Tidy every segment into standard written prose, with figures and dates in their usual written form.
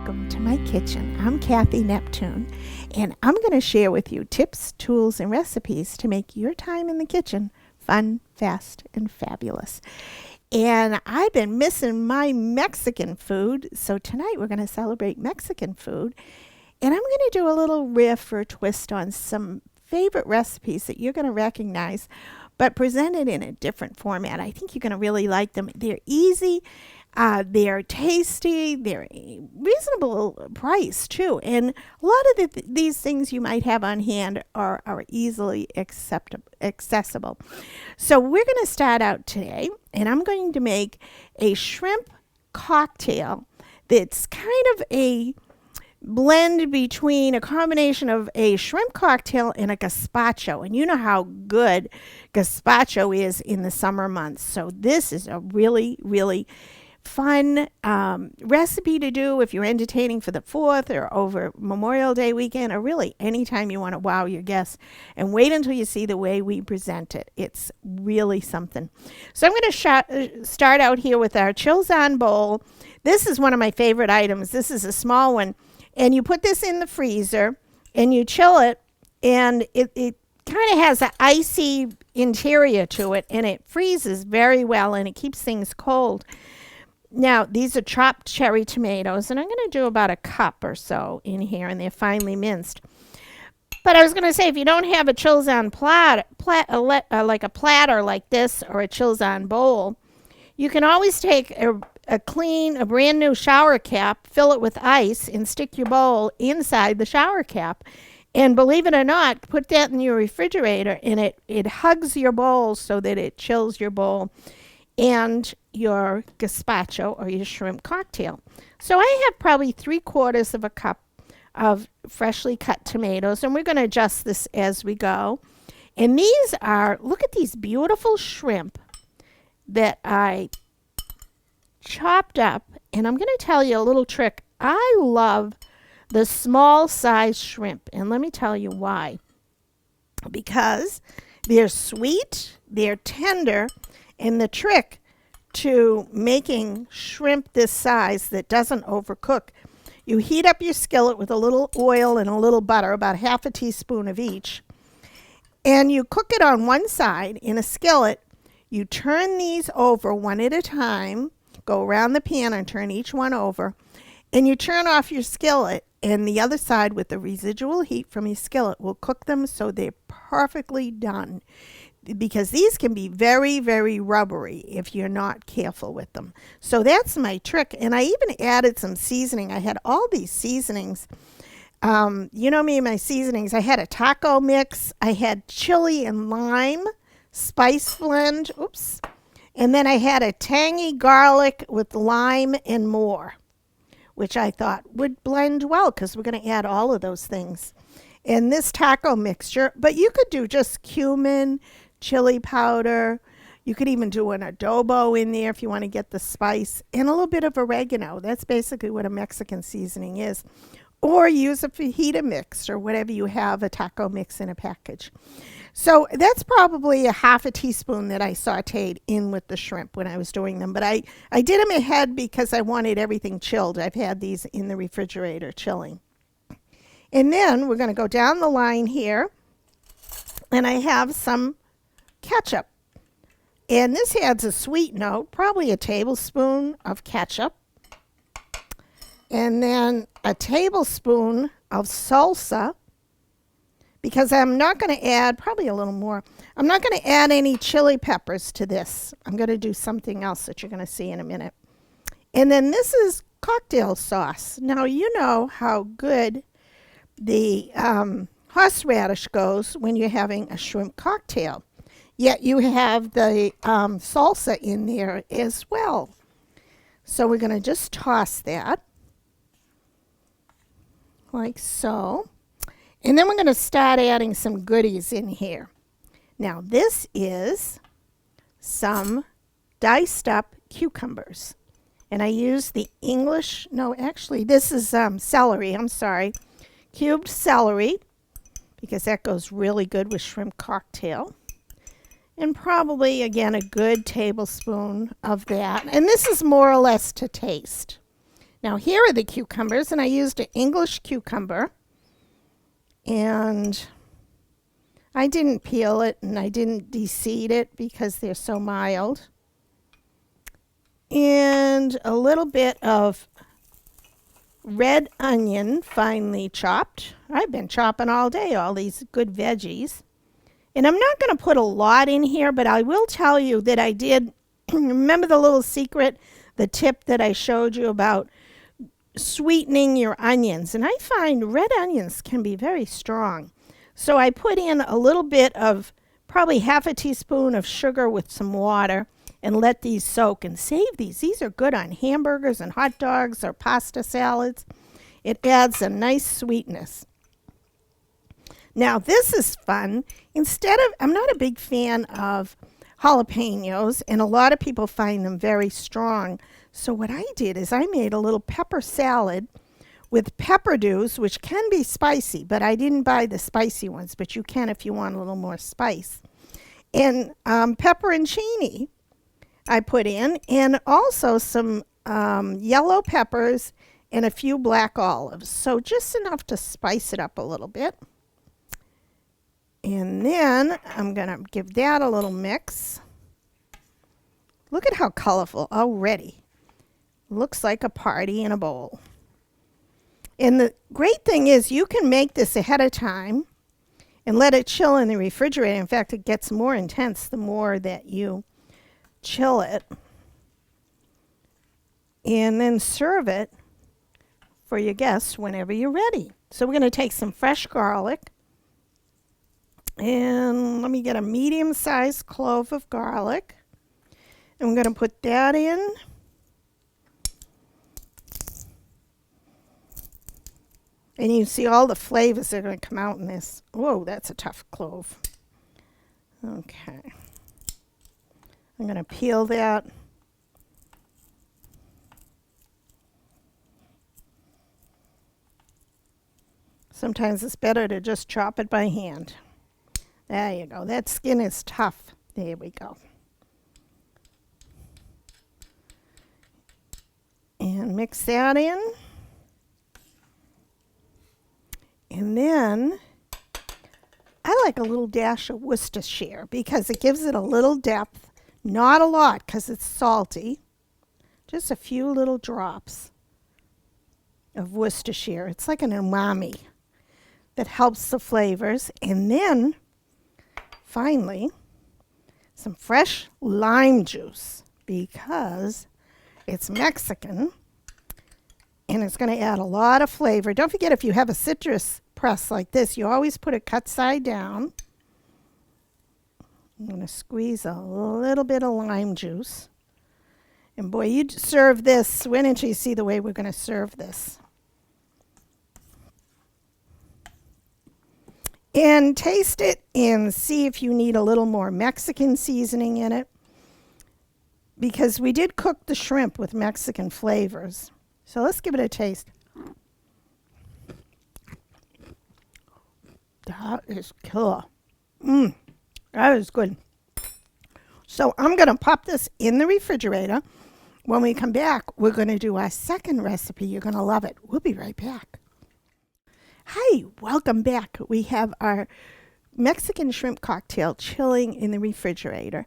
welcome to my kitchen. I'm Cathy Neptune, and I'm going to share with you tips, tools, and recipes to make your time in the kitchen fun, fast, and fabulous. And I've been missing my Mexican food, so tonight we're going to celebrate Mexican food. And I'm going to do a little riff or twist on some favorite recipes that you're going to recognize, but presented in a different format. I think you're going to really like them. They're easy. They're tasty, they're reasonable price too, and a lot of these things you might have on hand are easily accessible. So we're going to start out today, and I'm going to make a shrimp cocktail that's kind of a blend between a combination of a shrimp cocktail and a gazpacho. And you know how good gazpacho is in the summer months. So this is a really, really fun recipe to do if you're entertaining for the 4th or over Memorial Day weekend, or really anytime you want to wow your guests. And wait until you see the way we present it. It's really something. So I'm going to start out here with our Chills-On bowl. This is one of my favorite items. This is a small one. And you put this in the freezer and you chill it, and it kind of has an icy interior to it, and it freezes very well, and it keeps things cold. Now, these are chopped cherry tomatoes, and I'm going to do about a cup or so in here, and they're finely minced. But I was going to say, if you don't have a Chills-On like a platter like this, or a Chills-On bowl, you can always take a brand new shower cap, fill it with ice, and stick your bowl inside the shower cap. And believe it or not, put that in your refrigerator, and it hugs your bowl so that it chills your bowl and your gazpacho or your shrimp cocktail. So I have probably 3/4 of a cup of freshly cut tomatoes, and we're going to adjust this as we go. And these are, look at these beautiful shrimp that I chopped up. And I'm going to tell you a little trick. I love the small size shrimp, and let me tell you why. Because they're sweet, they're tender, and the trick to making shrimp this size that doesn't overcook, you heat up your skillet with a little oil and a little butter, about half a teaspoon of each, and you cook it on one side in a skillet. You turn these over one at a time, go around the pan and turn each one over, and you turn off your skillet, and the other side with the residual heat from your skillet will cook them so they're perfectly done. Because these can be very, very rubbery if you're not careful with them. So that's my trick. And I even added some seasoning. I had all these seasonings. You know me and my seasonings. I had a taco mix. I had chili and lime spice blend. Oops. And then I had a tangy garlic with lime and more, which I thought would blend well because we're going to add all of those things in this taco mixture. But you could do just cumin, chili powder. You could even do an adobo in there if you want to get the spice, and a little bit of oregano. That's basically what a Mexican seasoning is. Or use a fajita mix or whatever you have, a taco mix in a package. So that's probably a half a teaspoon that I sauteed in with the shrimp when I was doing them. But I did them ahead because I wanted everything chilled. I've had these in the refrigerator chilling. And then we're going to go down the line here, and I have some ketchup. And this adds a sweet note, probably a tablespoon of ketchup. And then a tablespoon of salsa, because I'm not going to add, probably a little more, I'm not going to add any chili peppers to this. I'm going to do something else that you're going to see in a minute. And then this is cocktail sauce. Now, you know how good the horseradish goes when you're having a shrimp cocktail. Yet you have the salsa in there as well. So we're going to just toss that like so. And then we're going to start adding some goodies in here. Now this is some diced up cucumbers. And I use the this is celery, I'm sorry. Cubed celery, because that goes really good with shrimp cocktail. And probably, again, a good tablespoon of that. And this is more or less to taste. Now here are the cucumbers, and I used an English cucumber, and I didn't peel it and I didn't de-seed it because they're so mild. And a little bit of red onion, finely chopped. I've been chopping all day, all these good veggies. And I'm not going to put a lot in here, but I will tell you that I did, remember the little secret, the tip that I showed you about sweetening your onions. And I find red onions can be very strong. So I put in a little bit of, probably half a teaspoon of sugar with some water, and let these soak and save these. These are good on hamburgers and hot dogs or pasta salads. It adds a nice sweetness. Now this is fun. Instead of, I'm not a big fan of jalapenos, and a lot of people find them very strong. So what I did is I made a little pepper salad with pepper dews, which can be spicy, but I didn't buy the spicy ones, but you can if you want a little more spice. And pepperoncini I put in, and also some yellow peppers and a few black olives. So just enough to spice it up a little bit. And then I'm going to give that a little mix. Look at how colorful already. Looks like a party in a bowl. And the great thing is you can make this ahead of time and let it chill in the refrigerator. In fact, it gets more intense the more that you chill it. And then serve it for your guests whenever you're ready. So we're going to take some fresh garlic. And let me get a medium-sized clove of garlic. And we're going to put that in. And you see all the flavors that are going to come out in this. Whoa, that's a tough clove. Okay. I'm going to peel that. Sometimes it's better to just chop it by hand. There you go. That skin is tough. There we go. And mix that in. And then I like a little dash of Worcestershire because it gives it a little depth. Not a lot because it's salty. Just a few little drops of Worcestershire. It's like an umami that helps the flavors. And then, finally, some fresh lime juice because it's Mexican and it's going to add a lot of flavor. Don't forget, if you have a citrus press like this, you always put it cut side down. I'm going to squeeze a little bit of lime juice. And boy, you serve this. Wait until you see the way we're going to serve this. And taste it and see if you need a little more Mexican seasoning in it. Because we did cook the shrimp with Mexican flavors. So let's give it a taste. That is killer. That is good. So I'm going to pop this in the refrigerator. When we come back, we're going to do our second recipe. You're going to love it. We'll be right back. Hi, welcome back. We have our Mexican shrimp cocktail chilling in the refrigerator.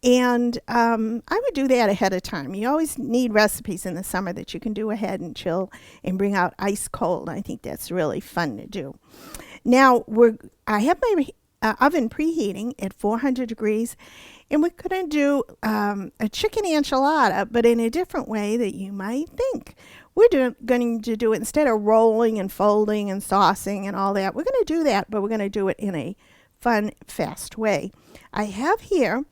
And I would do that ahead of time. You always need recipes in the summer that you can do ahead and chill and bring out ice cold. I think that's really fun to do. Now, I have my oven preheating at 400 degrees, and we're going to do a chicken enchilada, but in a different way that you might think. We're going to do it instead of rolling and folding and saucing and all that. We're going to do that, but we're going to do it in a fun, fast way. I have here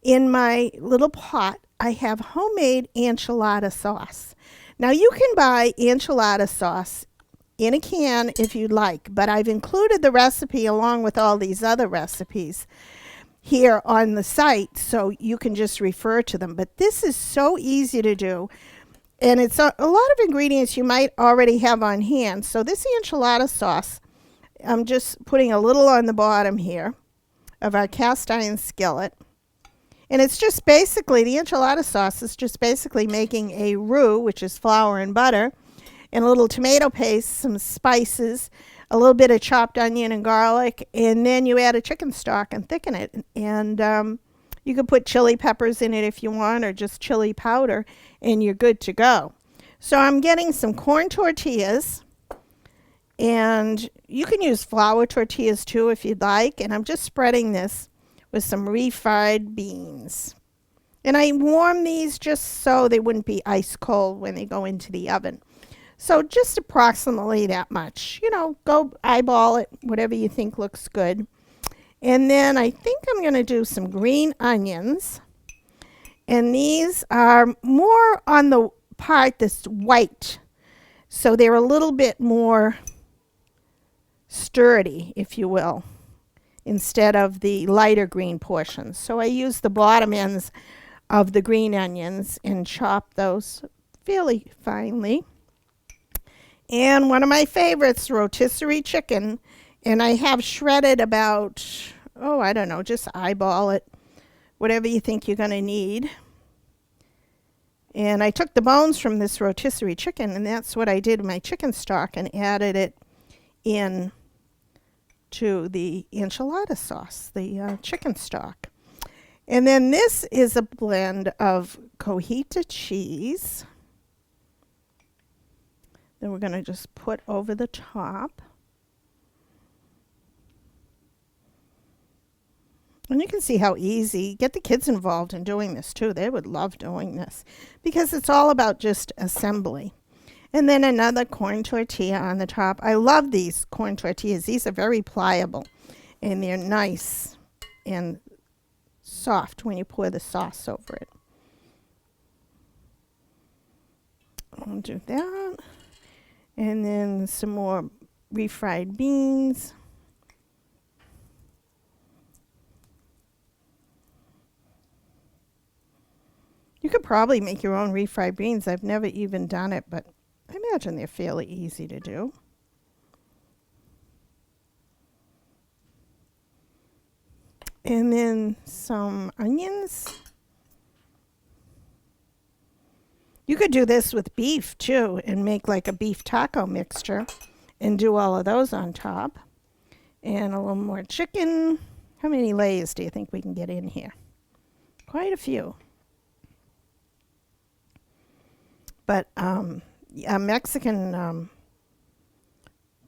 in my little pot, I have homemade enchilada sauce. Now, you can buy enchilada sauce in a can if you'd like, but I've included the recipe along with all these other recipes here on the site, so you can just refer to them. But this is so easy to do, and it's a lot of ingredients you might already have on hand. So this enchilada sauce, I'm just putting a little on the bottom here of our cast iron skillet. And it's just basically, the enchilada sauce is just basically making a roux, which is flour and butter, and a little tomato paste, some spices, a little bit of chopped onion and garlic, and then you add a chicken stock and thicken it. And you could put chili peppers in it if you want, or just chili powder, and you're good to go. So I'm getting some corn tortillas, and you can use flour tortillas too if you'd like, and I'm just spreading this with some refried beans. And I warm these just so they wouldn't be ice cold when they go into the oven. So just approximately that much. You know, go eyeball it, whatever you think looks good. And then I think I'm going to do some green onions. And these are more on the part that's white. So they're a little bit more sturdy, if you will, instead of the lighter green portions. So I use the bottom ends of the green onions and chop those fairly finely. And one of my favorites, rotisserie chicken. And I have shredded about, I don't know, just eyeball it, whatever you think you're going to need. And I took the bones from this rotisserie chicken, and that's what I did with my chicken stock, and added it in to the enchilada sauce, the chicken stock. And then this is a blend of cojita cheese that we're going to just put over the top. And you can see how easy. Get the kids involved in doing this too. They would love doing this because it's all about just assembly. And then another corn tortilla on the top. I love these corn tortillas. These are very pliable and they're nice and soft when you pour the sauce over it. I'll do that. And then some more refried beans. You could probably make your own refried beans. I've never even done it, but I imagine they're fairly easy to do. And then some onions. You could do this with beef too and make like a beef taco mixture and do all of those on top. And a little more chicken. How many layers do you think we can get in here? Quite a few. But a Mexican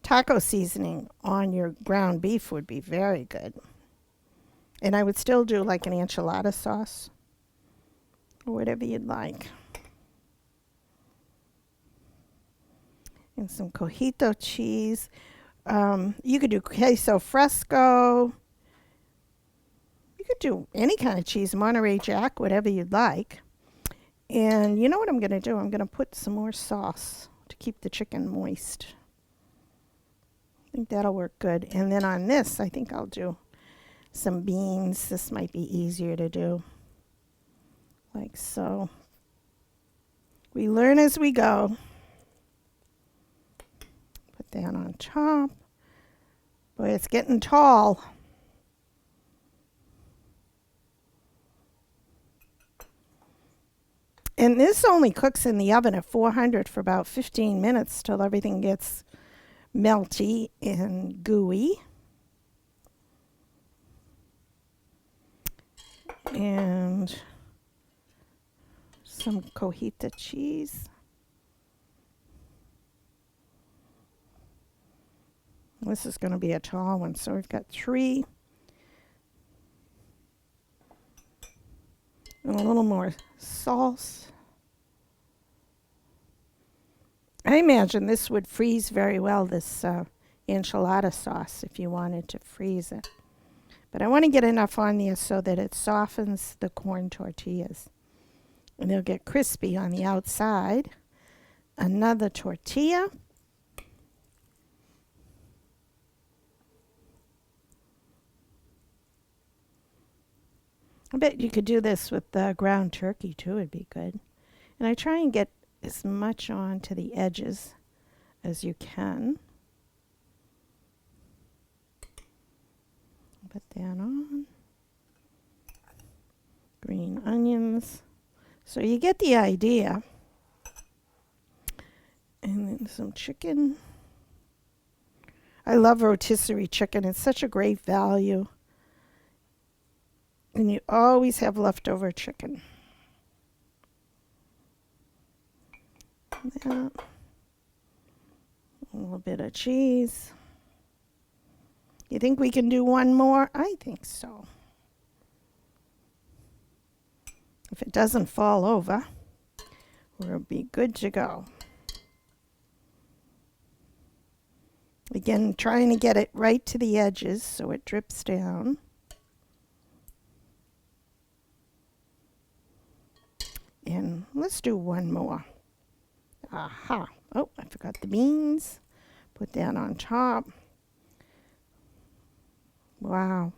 taco seasoning on your ground beef would be very good. And I would still do like an enchilada sauce or whatever you'd like. And some cojito cheese. You could do queso fresco. You could do any kind of cheese, Monterey Jack, whatever you'd like. And you know what I'm going to do? I'm going to put some more sauce to keep the chicken moist. I think that'll work good. And then on this, I think I'll do some beans. This might be easier to do. Like so. We learn as we go. Put that on top. Boy, it's getting tall. And this only cooks in the oven at 400 for about 15 minutes till everything gets melty and gooey. And some cojita cheese. This is going to be a tall one, so we've got 3. And a little more sauce. I imagine this would freeze very well, this enchilada sauce, if you wanted to freeze it. But I want to get enough on there so that it softens the corn tortillas. And they'll get crispy on the outside. Another tortilla. I bet you could do this with ground turkey too, it'd be good. And I try and get as much on to the edges as you can. Put that on. green onions. So you get the idea. And then some chicken. I love rotisserie chicken. It's such a great value. And you always have leftover chicken. That. A little bit of cheese. You think we can do one more? I think so. If it doesn't fall over, we'll be good to go. Again, trying to get it right to the edges so it drips down. And let's do one more. Aha. Oh, I forgot the beans. Put that on top. Wow.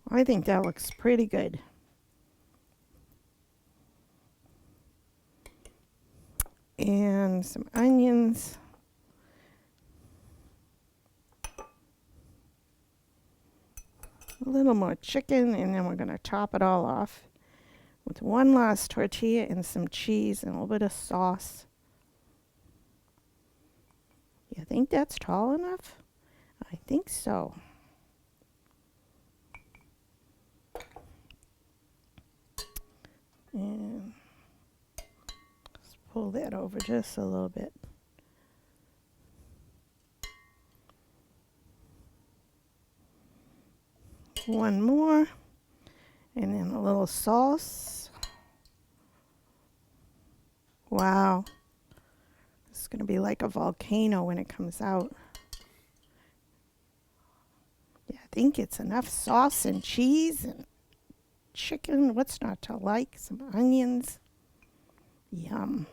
I think that looks pretty good. And some onions. A little more chicken, and then we're going to top it all off with one last tortilla and some cheese and a little bit of sauce. You think that's tall enough? I think so. And let's pull that over just a little bit. One more, and then a little sauce. Wow, it's going to be like a volcano when it comes out. Yeah, I think it's enough sauce and cheese and chicken. What's not to like? Some onions. Yum.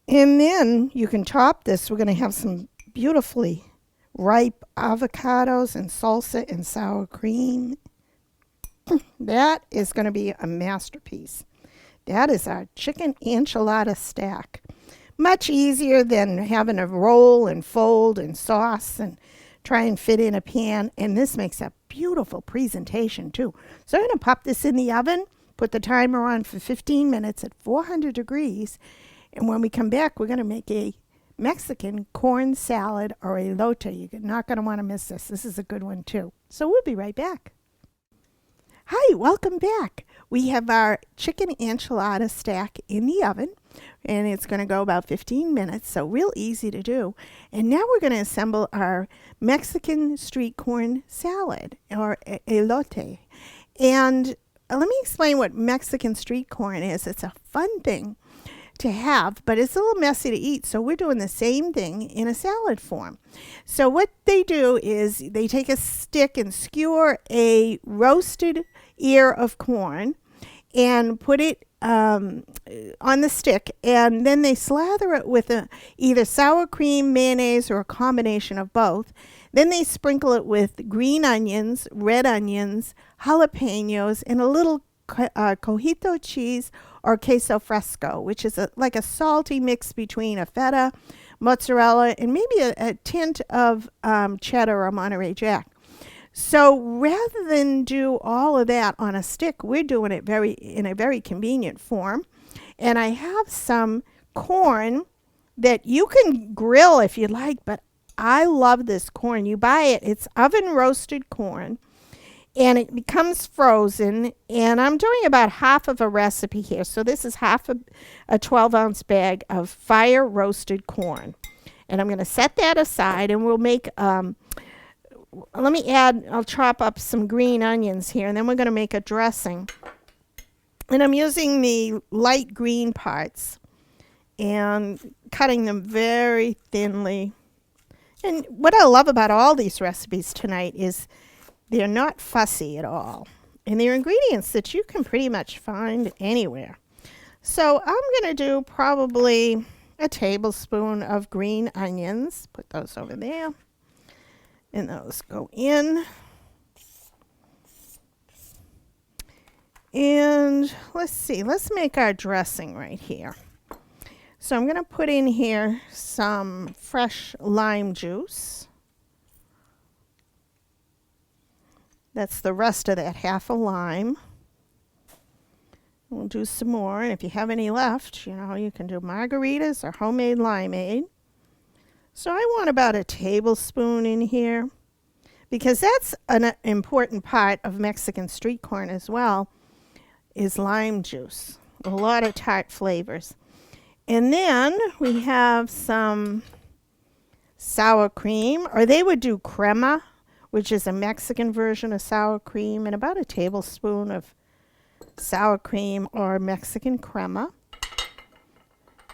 And then you can top this. We're going to have some beautifully ripe avocados and salsa and sour cream. That is going to be a masterpiece. That is our chicken enchilada stack. Much easier than having to roll and fold and sauce and try and fit in a pan. And this makes a beautiful presentation too. So I'm going to pop this in the oven, put the timer on for 15 minutes at 400 degrees. And when we come back, we're going to make a Mexican corn salad or elote. You're not going to want to miss this. This is a good one too. So we'll be right back. Hi, welcome back. We have our chicken enchilada stack in the oven, and it's going to go about 15 minutes, so real easy to do. And now we're going to assemble our Mexican street corn salad or elote. And let me explain what Mexican street corn is. It's a fun thing to have, but it's a little messy to eat, so we're doing the same thing in a salad form. So what they do is they take a stick and skewer a roasted ear of corn and put it on the stick, and then they slather it with either sour cream, mayonnaise, or a combination of both. Then they sprinkle it with green onions, red onions, jalapenos, and a little cojito cheese or queso fresco, which is like a salty mix between a feta, mozzarella, and maybe a tint of cheddar or Monterey Jack. So rather than do all of that on a stick, we're doing it in a very convenient form. And I have some corn that you can grill if you like, but I love this corn. You buy it, it's oven roasted corn, and it becomes frozen. And I'm doing about half of a recipe here. So this is half a 12-ounce bag of fire roasted corn. And I'm going to set that aside, and we'll make, I'll chop up some green onions here, and then we're going to make a dressing. And I'm using the light green parts and cutting them very thinly. And what I love about all these recipes tonight is they're not fussy at all. And they're ingredients that you can pretty much find anywhere. So I'm going to do probably a tablespoon of green onions. Put those over there. And those go in. And let's see, let's make our dressing right here. So I'm going to put in here some fresh lime juice. That's the rest of that half a lime. We'll do some more, and if you have any left, you know, you can do margaritas or homemade limeade. So I want about a tablespoon in here, because that's an important part of Mexican street corn as well, is lime juice. A lot of tart flavors. And then we have some sour cream, or they would do crema, which is a Mexican version of sour cream, and about a tablespoon of sour cream or Mexican crema.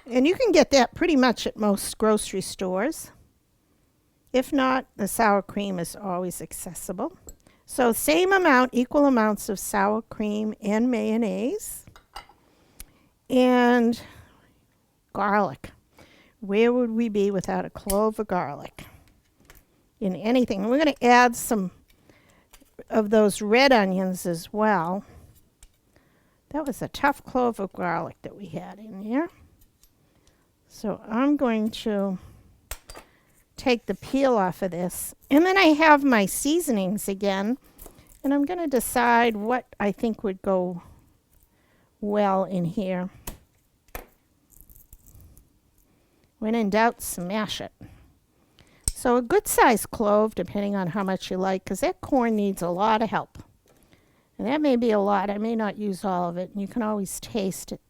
And you can get that pretty much at most grocery stores. If not, the sour cream is always accessible. So same amount, equal amounts of sour cream and mayonnaise. And garlic. Where would we be without a clove of garlic in anything? And we're going to add some of those red onions as well. That was a tough clove of garlic that we had in there. So I'm going to take the peel off of this. And then I have my seasonings again. And I'm going to decide what I think would go well in here. When in doubt, smash it. So a good sized clove, depending on how much you like, because that corn needs a lot of help. And that may be a lot. I may not use all of it. And you can always taste it,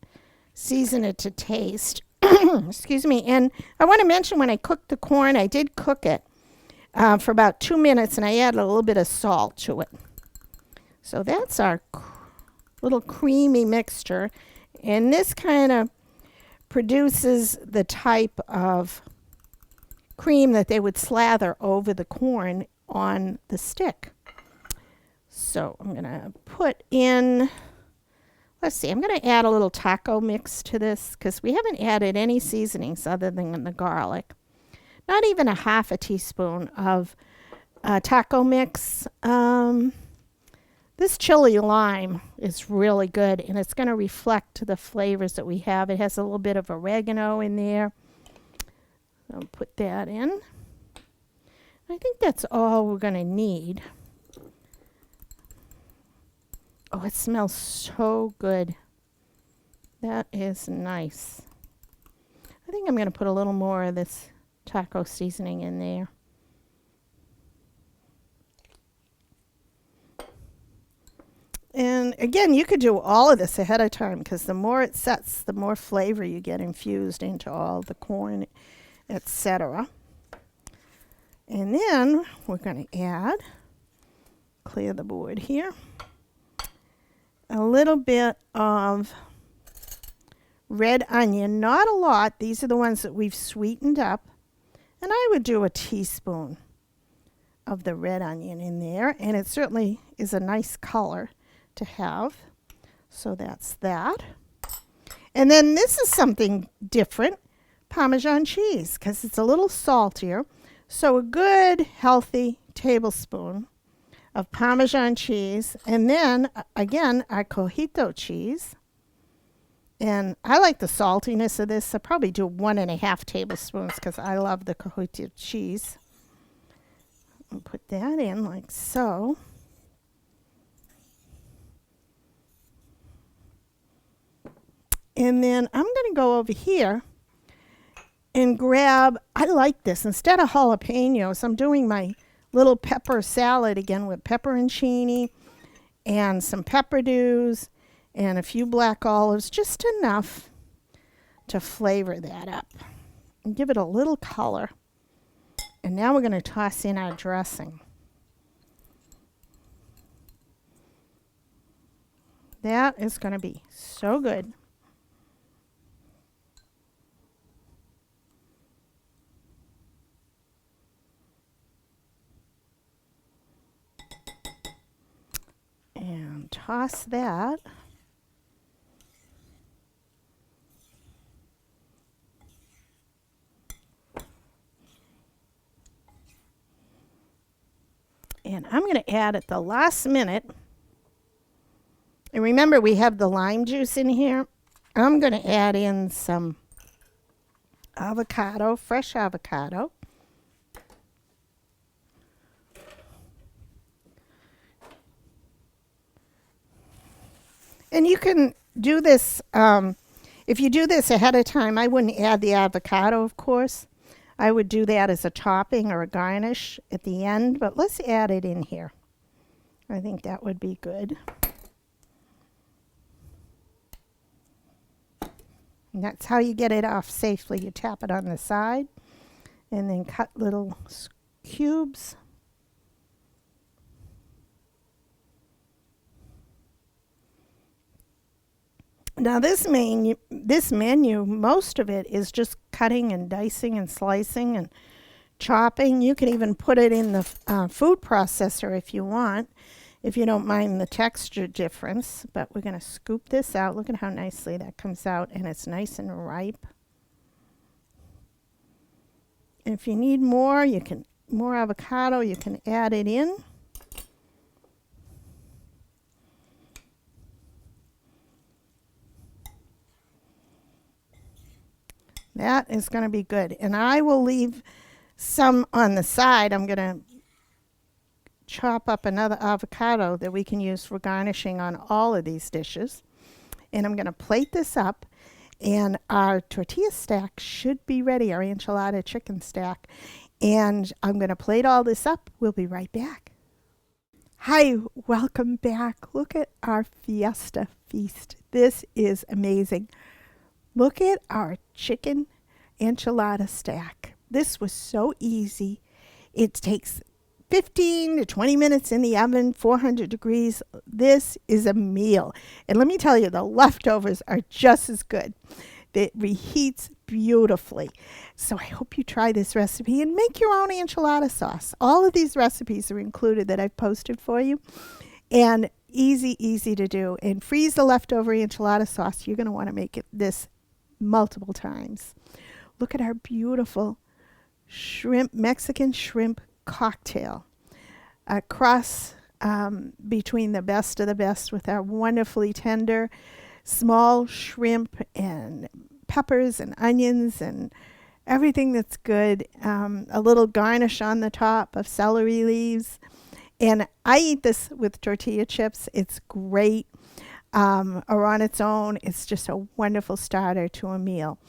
season it to taste. Excuse me. And I want to mention when I cooked the corn, I did cook it for about 2 minutes, and I added a little bit of salt to it. So that's our little creamy mixture. And this kind of produces the type of cream that they would slather over the corn on the stick. So I'm going to put in, let's see, I'm going to add a little taco mix to this because we haven't added any seasonings other than the garlic. Not even a half a teaspoon of taco mix. This chili lime is really good, and it's going to reflect the flavors that we have. It has a little bit of oregano in there. I'll put that in. I think that's all we're going to need. Oh, it smells so good. That is nice. I think I'm going to put a little more of this taco seasoning in there. And again, you could do all of this ahead of time because the more it sets, the more flavor you get infused into all the corn, etc. And then we're going to add, clear the board here, a little bit of red onion, not a lot. These are the ones that we've sweetened up. And I would do a teaspoon of the red onion in there. And it certainly is a nice color to have. So that's that. And then this is something different, Parmesan cheese, because it's a little saltier. So a good, healthy tablespoon of Parmesan cheese, and then again our cojito cheese. And I like the saltiness of this. I probably do 1.5 tablespoons because I love the cojito cheese. I'll put that in like so. And then I'm going to go over here and grab, I like this, instead of jalapenos, I'm doing my little pepper salad again with pepperoncini and some pepper dews and a few black olives, just enough to flavor that up and give it a little color. And now we're going to toss in our dressing. That is going to be so good. And toss that. And I'm going to add at the last minute And remember, we have the lime juice in here. I'm going to add in some avocado, fresh avocado. And you can do this, if you do this ahead of time, I wouldn't add the avocado, of course. I would do that as a topping or a garnish at the end, but let's add it in here. I think that would be good. And that's how you get it off safely. You tap it on the side and then cut little cubes. Now this menu, most of it is just cutting and dicing and slicing and chopping. You can even put it in the food processor if you want, if you don't mind the texture difference. But we're going to scoop this out. Look at how nicely that comes out, and it's nice and ripe. And if you need more, more avocado, you can add it in. That is going to be good. And I will leave some on the side. I'm going to chop up another avocado that we can use for garnishing on all of these dishes. And I'm going to plate this up. And our tortilla stack should be ready, our enchilada chicken stack. And I'm going to plate all this up. We'll be right back. Hi, welcome back. Look at our fiesta feast. This is amazing. Look at our chicken enchilada stack. This was so easy. It takes 15 to 20 minutes in the oven, 400 degrees. This is a meal. And let me tell you, the leftovers are just as good. It reheats beautifully. So I hope you try this recipe and make your own enchilada sauce. All of these recipes are included that I've posted for you. And easy to do. And freeze the leftover enchilada sauce. You're going to want to make this multiple times. Look at our beautiful Mexican shrimp cocktail. A cross between the best of the best with our wonderfully tender small shrimp and peppers and onions and everything that's good. A little garnish on the top of celery leaves. And I eat this with tortilla chips. It's great. Or on its own. It's just a wonderful starter to a meal.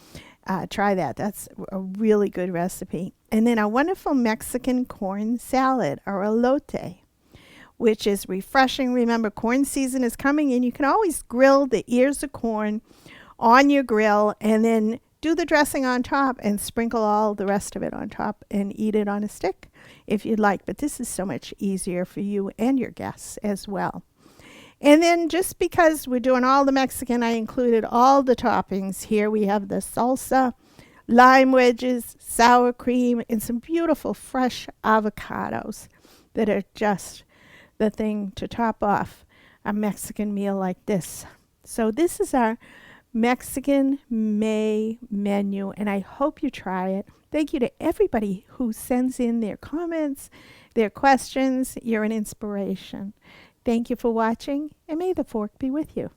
Try that. That's a really good recipe. And then a wonderful Mexican corn salad, or elote, which is refreshing. Remember, corn season is coming, and you can always grill the ears of corn on your grill and then do the dressing on top and sprinkle all the rest of it on top and eat it on a stick if you'd like. But this is so much easier for you and your guests as well. And then just because we're doing all the Mexican, I included all the toppings. Here we have the salsa, lime wedges, sour cream, and some beautiful fresh avocados that are just the thing to top off a Mexican meal like this. So this is our Mexican May menu, and I hope you try it. Thank you to everybody who sends in their comments, their questions. You're an inspiration. Thank you for watching, and may the fork be with you.